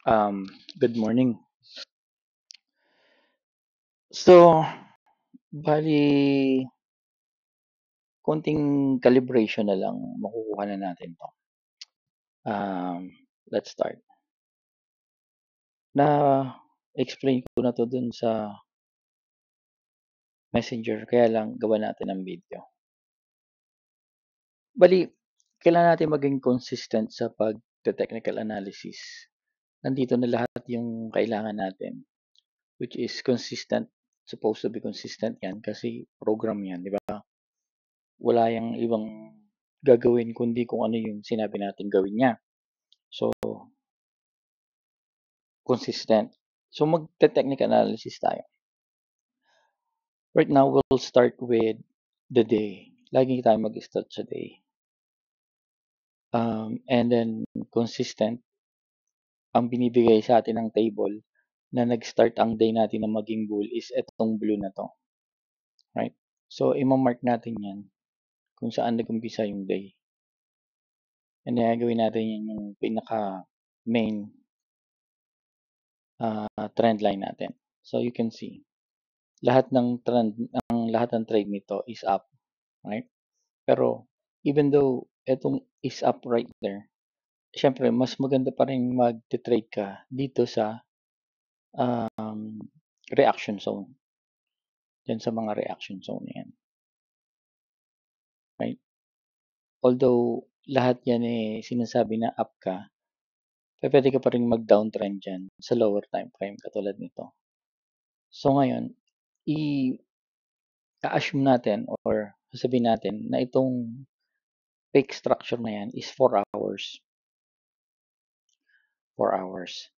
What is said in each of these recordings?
Good morning. So, bali, konting calibration na lang makukuha na natin 'to. Let's start. Na-explain ko na 'to dun sa Messenger kaya lang gawa natin ng video. Bali, kailangan natin maging consistent sa pagte-technical analysis. Nandito na lahat yung kailangan natin, which is consistent, supposed to be consistent 'yan kasi program 'yan, 'di ba? Wala yang ibang gagawin kundi kung ano yung sinabi natin gawin niya. So, consistent. So, magte-technical analysis tayo. Right now, we'll start with the day. Lagi tayo mag-start sa day. And then, consistent, ang binibigay sa atin ng table na nag-start ang day natin na maging bull is etong blue na to. Right? So, imamark natin yan kung saan nag-umpisa yung day. And then, gagawin natin yan yung pinaka main trend line natin. So, you can see, lahat ng trade nito is up. Right? Pero, even though etong is up right there, syempre, mas maganda pa rin mag-trade ka dito sa um, reaction zone. Diyan sa mga reaction zone na yan. Right? Although, lahat yan sinasabi na up ka, pwede ka pa rin mag-downtrend dyan sa lower time frame katulad nito. So, ngayon, i-assume natin or sasabihin natin na itong fake structure na yan is 4 hours. 4 hours.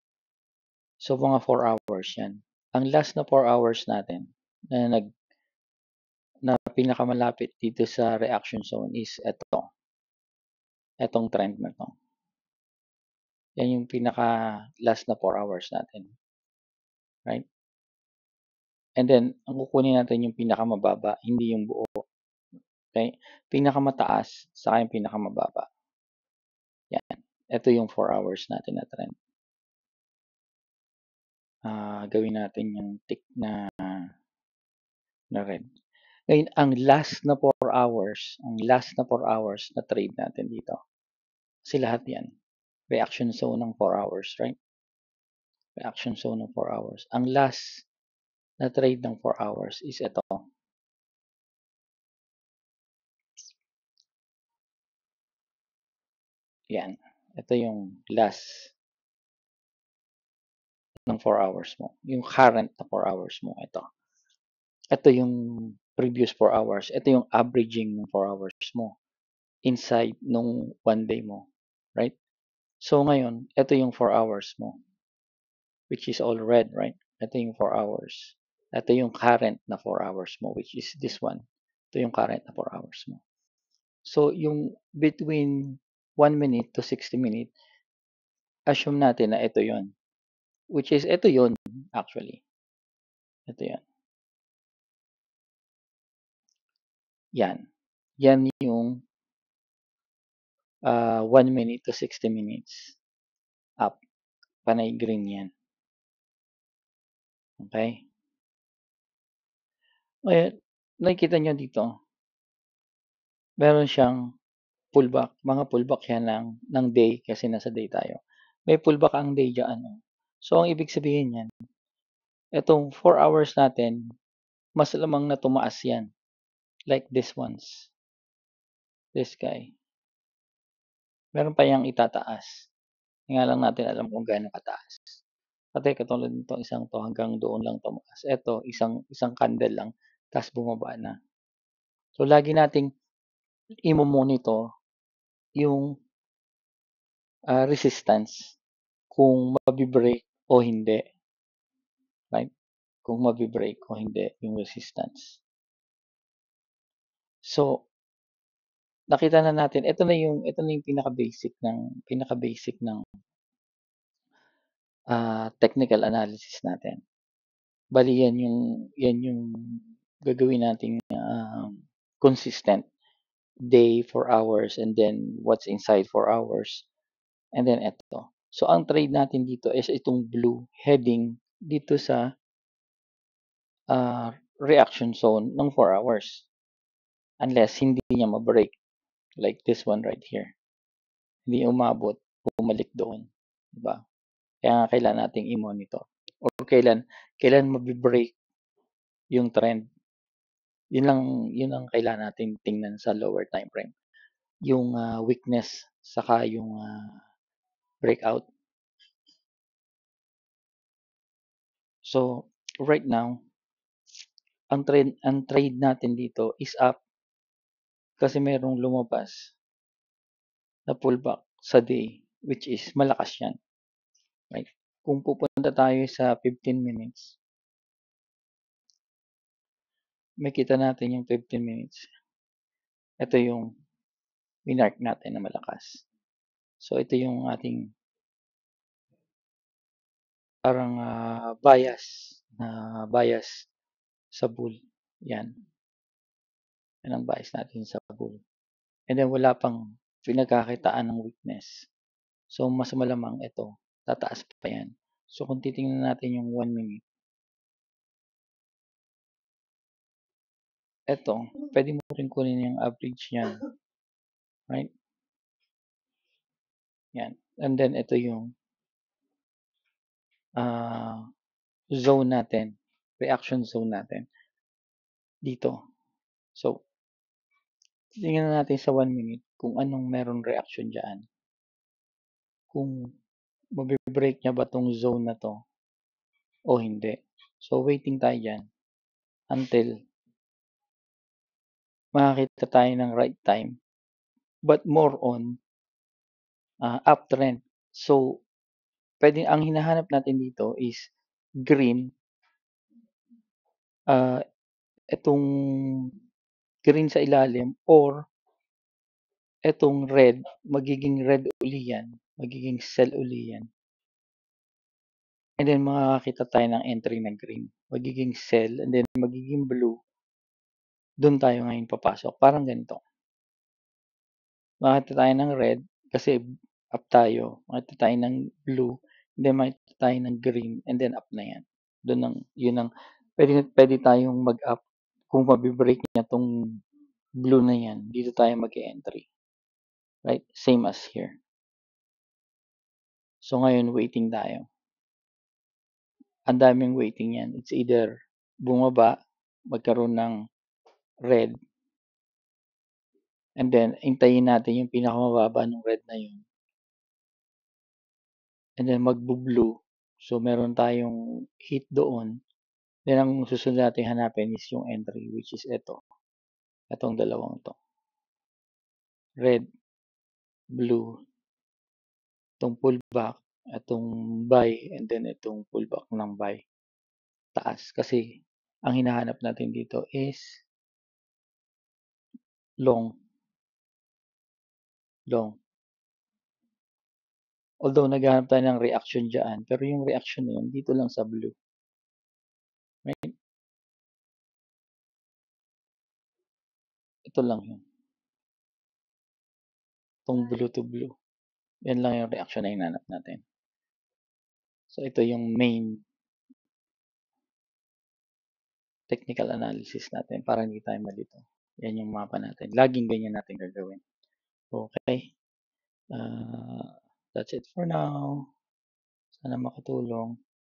So, mga 4 hours yan. Ang last na 4 hours natin na pinakamalapit dito sa reaction zone is etong trend na to. Yan yung pinaka last na 4 hours natin. Right? And then, ang kukunin natin yung pinakamababa, hindi yung buo. Okay? Pinakamataas, saka yung pinakamababa. Yan. Ito yung 4 hours natin na trend. Gawin natin yung tick na red. Ngayon, ang last na 4 hours na trade natin dito. Kasi lahat yan, reaction zone ng 4 hours, right? Reaction zone ng 4 hours. Ang last na trade ng 4 hours is ito. Yan. Ito yung last ng 4 hours mo. Yung current na 4 hours mo. Ito yung previous 4 hours. Ito yung averaging ng 4 hours mo inside nung one day mo. Right? So ngayon, ito yung 4 hours mo, which is all red, right? Ito yung 4 hours. Ito yung current na 4 hours mo, which is this one. Ito yung current na 4 hours mo. So, yung between 1 minute to 60 minutes, assume natin na ito yon, which is ito yon actually. Ito yan. Yan. Yan yung 1 minute to 60 minutes up. Panay green yan. Okay? Ngayon, nakikita nyo dito, meron siyang pullback. Mga pullback yan ng day kasi nasa day tayo. May pullback ang day dyan. So, ang ibig sabihin yan, itong 4 hours natin, mas lamang na tumaas yan. Like this ones. This guy. Meron pa yang itataas. Nga lang natin alam kung gaano kataas. Pati katulad nito, isang to hanggang doon lang tumaas. Ito, isang candle lang, tapos bumaba na. So, lagi nating i-monitor yung resistance kung mabi-break o hindi. Right? Kung mabi-break o hindi yung resistance. So, nakita na natin, ito na yung pinaka-basic ng technical analysis natin. Bali yan yung gagawin nating consistent day 4 hours and then what's inside 4 hours and then ito. So, ang trade natin dito is itong blue heading dito sa reaction zone ng 4 hours. Unless hindi niya ma-break. Like this one right here. Hindi umabot, bumalik doon. Diba? Kaya nga kailangan nating i-monitor. Or kailan mabi-break yung trend. Yun ang kailangan nating tingnan sa lower time frame. Yung weakness saka yung breakout. So, right now, ang trade natin dito is up kasi merong lumabas na pullback sa day, which is malakas yan. Right? Kung pupunta tayo sa 15 minutes, makita natin yung 15 minutes. Ito yung minark natin na malakas. So, ito yung ating parang bias sa bull. Yan. Yan ang bias natin sa bull. And then, wala pang pinagkakitaan ng weakness. So, mas malamang ito, tataas pa yan. So, kung titingnan natin yung 1 minute, ito, pwede mo rin kunin yung average yan. Right? Yan. And then, ito yung zone natin, reaction zone natin dito. So, tingnan natin sa 1 minute kung anong meron reaction dyan. Kung mabibreak niya ba tong zone na to o hindi. So, waiting tayo dyan until makakita tayo ng right time. But more on uptrend. So, ang hinahanap natin dito is green. Itong green sa ilalim or itong red, magiging red uli yan. Magiging sell uli yan. And then makakakita tayo ng entry na green. Magiging sell and then magiging blue. Doon tayo ngayon papasok. Parang ganito. Makakita tayo ng red kasi up tayo. Makakita tayo ng blue. And then makakita tayo ng green and then up na yan. Yun ang pwede tayong mag-up kung mabibreak niya tong blue na yan. Dito tayo mag-entry. Right? Same as here. So ngayon waiting tayo. Ang daming waiting yan. It's either bumaba, magkaroon ng red, and then hintayin natin yung pinakamababa ng red na yun. And then magbo-blue. So meron tayong hit doon. Then ang susunod natin hanapin is yung entry, which is ito. Itong dalawang to. Red, blue, itong pullback, itong buy, and then itong pullback ng buy. Taas. Kasi ang hinahanap natin dito is long. Although naghahanap tayo ng reaction dyan, pero yung reaction na yun, dito lang sa blue. Right? Ito lang yun. Itong blue to blue. Yan lang yung reaction na hinahanap natin. So, ito yung main technical analysis natin para hindi tayo malito. Yan yung mapa natin. Laging ganyan natin gagawin. Okay. That's it for now. Sana makatulong.